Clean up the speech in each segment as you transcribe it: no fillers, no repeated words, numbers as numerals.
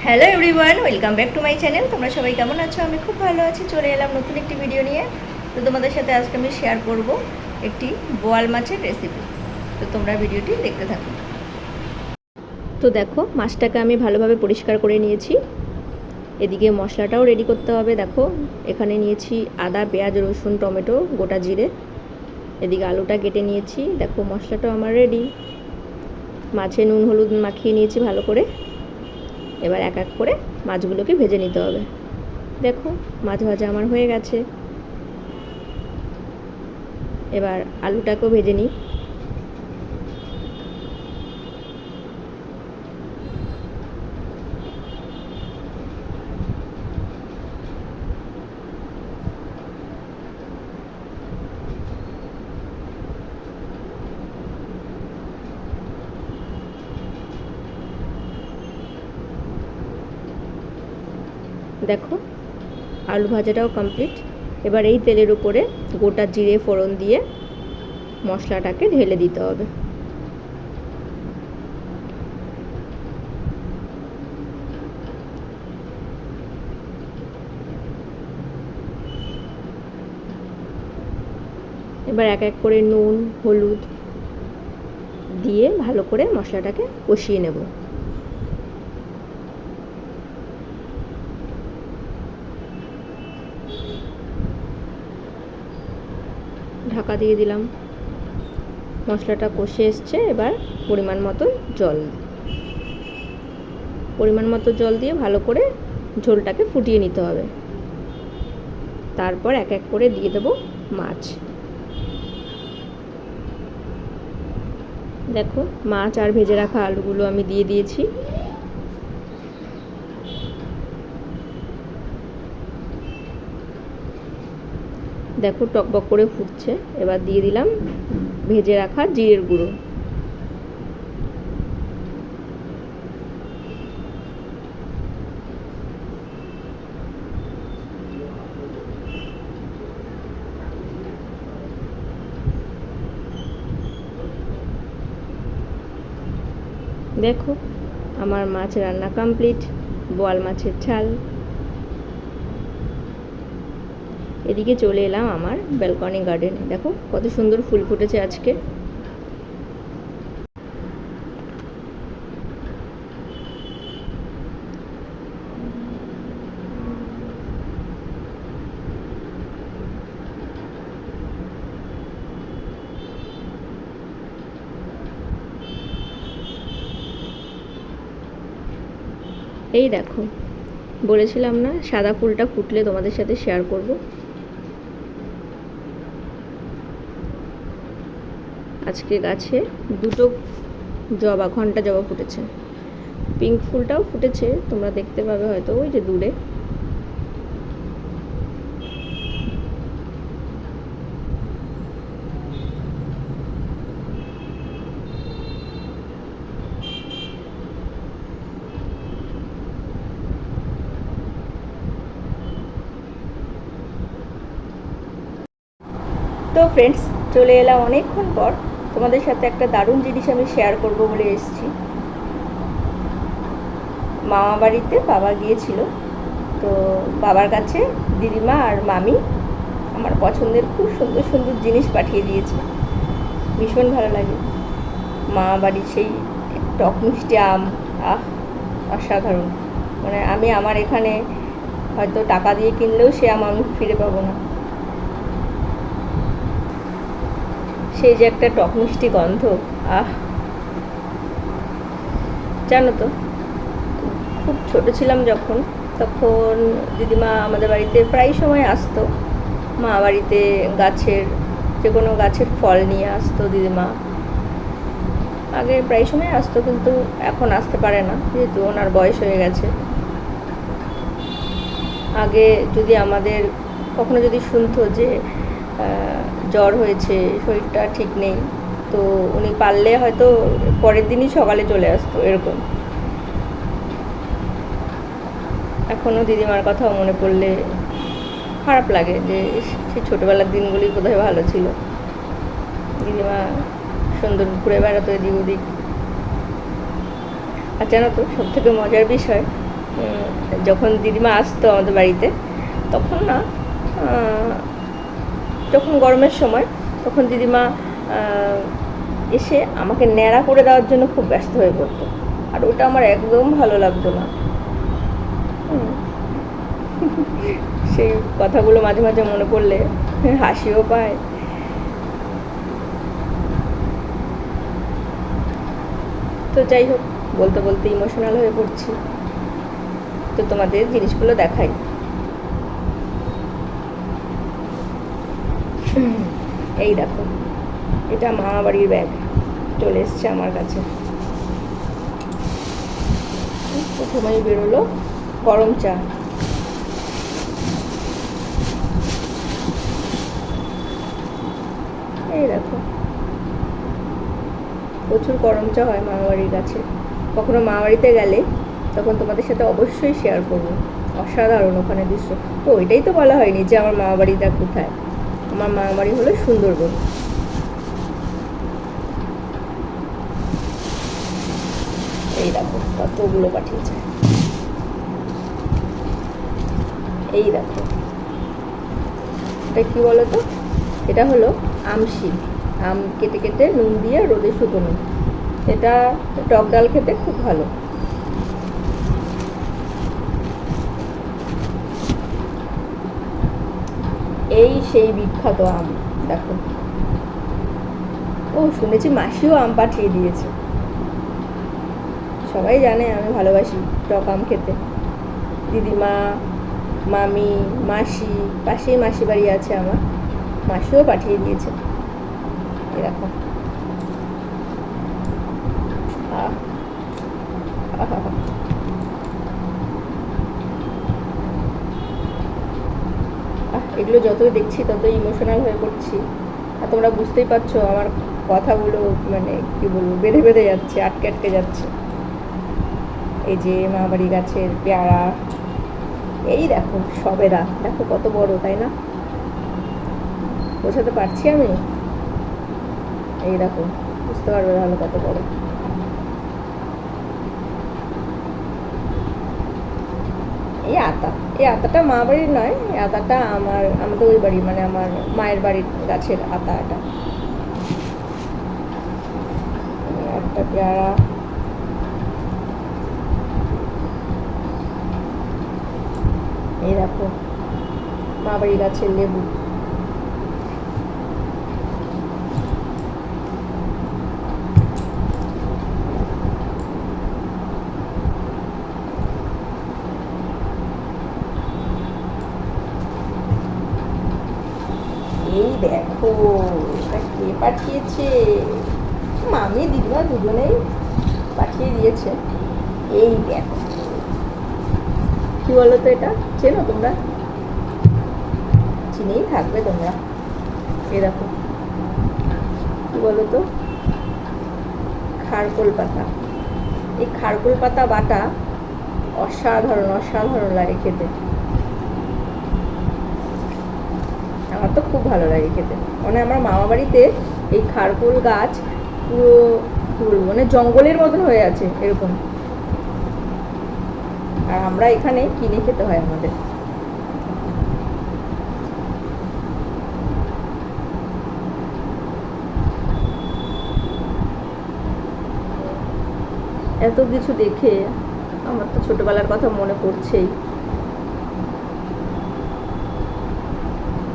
Hello everyone, welcome back to my channel. তোমরা সবাই কেমন আছো? আমি খুব ভালো আছি। চলে এলাম নতুন একটি ভিডিও নিয়ে। তো তোমাদের সাথে আজকে আমি শেয়ার করব একটি বোয়াল মাছের রেসিপি। তো তোমরা ভিডিওটি দেখতে থাকো। তো দেখো, মাছটাকে আমি ভালোভাবে পরিষ্কার করে নিয়েছি। এদিকে মশলাটাও রেডি করতে হবে। দেখো, এখানে নিয়েছি আদা, পেঁয়াজ, রসুন, টমেটো, গোটা জিরে। এদিকে আলুটা কেটে নিয়েছি। দেখো, মশলাটাও আমার রেডি। মাছে নুন হলুদ মাখিয়ে নিয়েছি ভালো করে। এবার এক এক করে মাছগুলোকে ভেজে নিতে হবে। দেখো, মাছ ভাজা আমার হয়ে গেছে। এবার আলুটাকেও ভেজে নিই। দেখো, আলু ভাজাটাও কমপ্লিট। এবার এই তেলের উপরে গোটা জিরে ফোড়ন দিয়ে মশলাটাকে ঢেলে দিতে হবে। এবার এক এক করে নুন হলুদ দিয়ে ভালো করে মশলাটাকে কষিয়ে নেব। ঢাকা দিয়ে দিলাম। মশলাটা কষে এসছে। এবার পরিমাণ মতো জল দিয়ে ভালো করে ঝোলটাকে ফুটিয়ে নিতে হবে। তারপর এক এক করে দিয়ে দেব মাছ। দেখো, মাছ আর ভেজে রাখা আলুগুলো আমি দিয়ে দিয়েছি। দেখো, টকবক করে ফুটছে। এবার দিয়ে দিলাম ভেজে রাখা জিরের গুঁড়ো। দেখো, আমার মাছ রান্না কমপ্লিট। বোয়াল মাছের ঝাল। এদিকে চলে এলাম আমার ব্যালকনি গার্ডেনে। দেখো, কত সুন্দর ফুল ফুটেছে আজকে। এই দেখো, বলেছিলাম না সাদা ফুলটা ফুটলে তোমাদের সাথে শেয়ার করব। আজকে গাছে দুটো ঘন্টা জবা ফুটেছে। পিঙ্ক ফুলটাও ফুটেছে, তোমরা দেখতে পাবে হয়তো ওই যে দূরে। তো ফ্রেন্ডস, চলে এলাম অনেকক্ষণ পর। তোমাদের সাথে একটা দারুণ জিনিস আমি শেয়ার করব বলে এসেছি। মামা বাড়িতে বাবা গিয়েছিল, তো বাবার কাছে দিদিমা আর মামি আমার পছন্দের খুব সুন্দর সুন্দর জিনিস পাঠিয়ে দিয়েছে। ভীষণ ভালো লাগে। মামা বাড়ির সেই টক মিষ্টি আম, অসাধারণ। মানে আমি আমার এখানে হয়তো টাকা দিয়ে কিনলেও সে আম আমি ফিরে পাবো না। সেই যে একটা টক মিষ্টি গন্ধ, জানো তো, খুব ছোট ছিলাম যখন, তখন দিদিমা আমাদের বাড়িতে প্রায় সময় আসতো। মা বাড়িতে যে কোনো গাছের ফল নিয়ে আসতো দিদিমা। আগে প্রায় সময় আসতো, কিন্তু এখন আসতে পারে না, যেহেতু ওনার বয়স হয়ে গেছে। আগে যদি আমাদের কখনো যদি শুনতো যে জ্বর হয়েছে, শরীরটা ঠিক নেই, তো উনি পারলে হয়তো পরের দিনই সকালে চলে আসতো, এরকম। এখনও দিদিমার কথাও মনে পড়লে খারাপ লাগে যে সেই ছোটোবেলার দিনগুলি বোধহয় ভালো ছিল। দিদিমা সুন্দর ঘুরে বেড়াতো এদিক ওদিক। আর জানো তো, সবথেকে মজার বিষয়, যখন দিদিমা আসতো আমাদের বাড়িতে তখন না, যখন গরমের সময় তখন দিদিমা এসে আমাকে ন্যাড়া করে দেওয়ার জন্য খুব ব্যস্ত হয়ে পড়তো, আর ওটা আমার একদম ভালো লাগতো না। সেই কথাগুলো মাঝে মাঝে মনে পড়লে হাসিও পায়। তো যাই হোক, বলতে বলতে ইমোশনাল হয়ে পড়ছি, তো তোমাদের জিনিসগুলো দেখাই। এই দেখো, এটা মামা বাড়ির ব্যাগ চলে এসছে আমার কাছে। প্রথমেই বেরোলো গরম চা। এই দেখো, প্রচুর গরম চা হয় মামা বাড়ির কাছে। কখনো মামা বাড়িতে গেলে তখন তোমাদের সাথে অবশ্যই শেয়ার করবো। অসাধারণ ওখানে দৃশ্য। ও, এটাই তো বলা হয়নি যে আমার মামা বাড়িটা কোথায়। আমার মামা বাড়ি হলো সুন্দরবন। এই দেখো কতগুলো পাঠিয়েছে। এই দেখো, এটা কি বলো তো, এটা হলো আমশি, আম কেটে কেটে নুন দিয়ে রোদে শুকোনো। এটা টক ডাল খেতে খুব ভালো। এই সেই বিখ্যাত আম, দেখো। ও, শুনেছি মাসিও আম পাঠিয়ে দিয়েছে। সবাই জানে আমি ভালোবাসি টক আম খেতে। দিদিমা, মামি, মাসি, পাশেই মাসি বাড়ি আছে আমার, মাসিও পাঠিয়ে দিয়েছে। এরকম এগুলো যতই দেখছি ততই ইমোশনাল হয়ে পড়ছি। আর তোমরা বুঝতেই পারছো আমার কথাগুলো মানে কি বলবো, বেঁধে বেঁধে যাচ্ছে, আটকে আটকে যাচ্ছে। এই যে মামাবাড়ি গাছের পেয়ারা, এই দেখো সবেদা, দেখো কত বড়, তাই না? বোঝাতে পারছি আমি? এই দেখো, বুঝতে পারবে ভালো কত বড়। এই আতা, এই আতাটা মা বাড়ির নয়, এই আতাটা আমাদের ওই বাড়ি, মানে আমার মায়ের বাড়ির গাছের আতা। এটা একটা পেয়ারা, এই দেখো মা বাড়ি গাছের লেবু। এই দেখো, এটা কে পাঠিয়েছে? মামি দিদিমা দুজনেই পাঠিয়ে দিয়েছে। এই দেখো, কি বলো তো, এটা চেনো তোমরা? চিনেই থাকবে তোমরা। এই দেখো, কি বলো তো, খারকোল পাতা। এই খারকোল পাতা বাটা অসাধারণ অসাধারণ লাগে খেতে। আমার তো খুব ভালো লাগে খেতে। মানে আমার মামা বাড়িতে এই খারকোল গাছ পুরো কি বলবো, মানে জঙ্গলের মতন হয়ে আছে এরকম, আর আমরা এখানে কিনে খেতে হয় আমাদের। এত কিছু দেখে আমার তো ছোটবেলার কথা মনে পড়ছেই।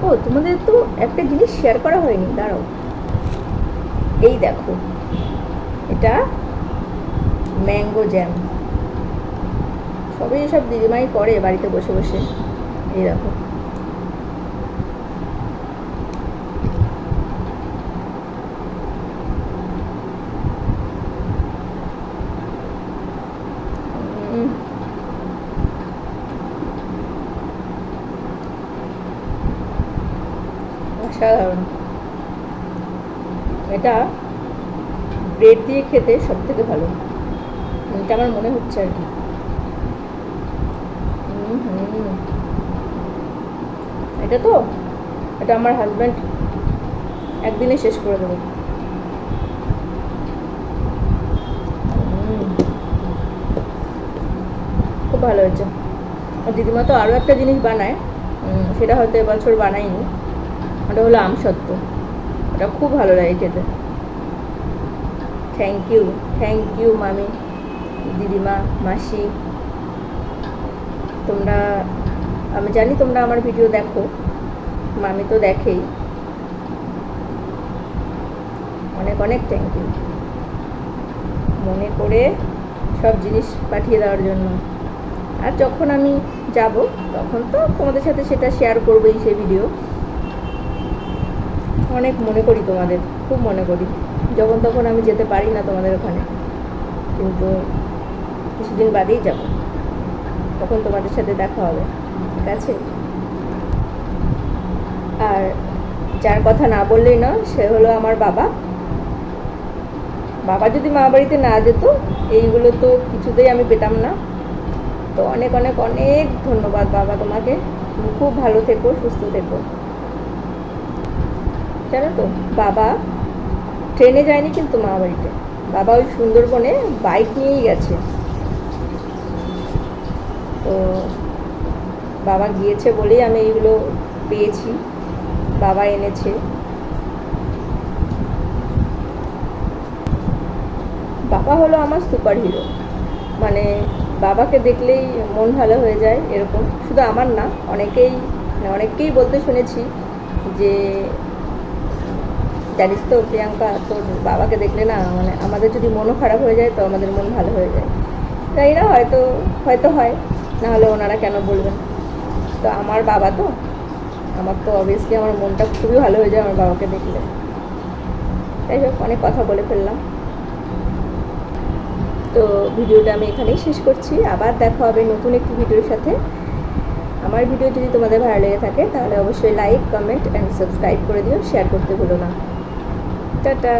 ও, তোমাদের তো একটা জিনিস শেয়ার করা হয়নি, দাঁড়াও। এই দেখো, এটা ম্যাঙ্গো জ্যাম। সবই সব দিদিমাই করে বাড়িতে বসে বসে। এই দেখো, অসাধারণ। এটা ব্রেড দিয়ে খেতে সব থেকে ভালো, এটা আমার মনে হচ্ছে আর কি। এটা তো, এটা আমার হাজব্যান্ড একদিনে শেষ করে দেবে। খুব ভালো হয়েছে। আর দিদিমা তো আরও একটা জিনিস বানায়, সেটা হয়তো এবছর বানাইনি, ওটা হলো আমসত্ত্ব। ওটা খুব ভালো লাগে খেতে। থ্যাংক ইউ মামি, দিদিমা, মাসি। তোমরা, আমি জানি তোমরা আমার ভিডিও দেখো, মামি তো দেখেই। অনেক অনেক থ্যাংক ইউ মনে করে সব জিনিস পাঠিয়ে দেওয়ার জন্য। আর যখন আমি যাব তখন তো তোমাদের সাথে সেটা শেয়ার করবোই, সেই ভিডিও। অনেক মনে করি তোমাদের, খুব মনে করি। যখন তখন আমি যেতে পারি না তোমাদের ওখানে, কিন্তু কিছুদিন বাদেই যাব, তখন তোমাদের সাথে দেখা হবে, ঠিক আছে? আর যার কথা না বললেই না, সে হলো আমার বাবা। বাবা যদি মা বাড়িতে না যেত, এইগুলো তো কিছুতেই আমি পেতাম না। তো অনেক অনেক অনেক ধন্যবাদ বাবা তোমাকে। তুমি খুব ভালো থেকো, সুস্থ থেকো। জানো তো, বাবা ট্রেনে যায়নি কিন্তু মা বাড়িতে, বাবা ওই সুন্দরবনে বাইক নিয়েই গেছে। তো বাবা গিয়েছে বলেই আমি এইগুলো পেয়েছি, বাবা এনেছে। বাবা হলো আমার সুপার হিরো, মানে বাবাকে দেখলেই মন ভালো হয়ে যায়, এরকম। শুধু আমার না, অনেককেই বলতে শুনেছি যে জানিস তো প্রিয়াঙ্কা, তোর বাবাকে দেখলে না, মানে আমাদের যদি মনও খারাপ হয়ে যায় তো আমাদের মন ভালো হয়ে যায়। জানি না, হয়তো হয়তো হয়, নাহলে ওনারা কেন বলবেন। তো আমার বাবা তো, আমার তো অবভিয়াসলি আমার মনটা খুবই ভালো হয়ে যায় আমার বাবাকে দেখলে। যাই হোক, অনেক কথা বলে ফেললাম। তো ভিডিওটা আমি এখানেই শেষ করছি। আবার দেখা হবে নতুন একটি ভিডিওর সাথে। আমার ভিডিও যদি তোমাদের ভালো লেগে থাকে তাহলে অবশ্যই লাইক, কমেন্ট অ্যান্ড সাবস্ক্রাইব করে দিও, শেয়ার করতে ভুলো না। টাটা।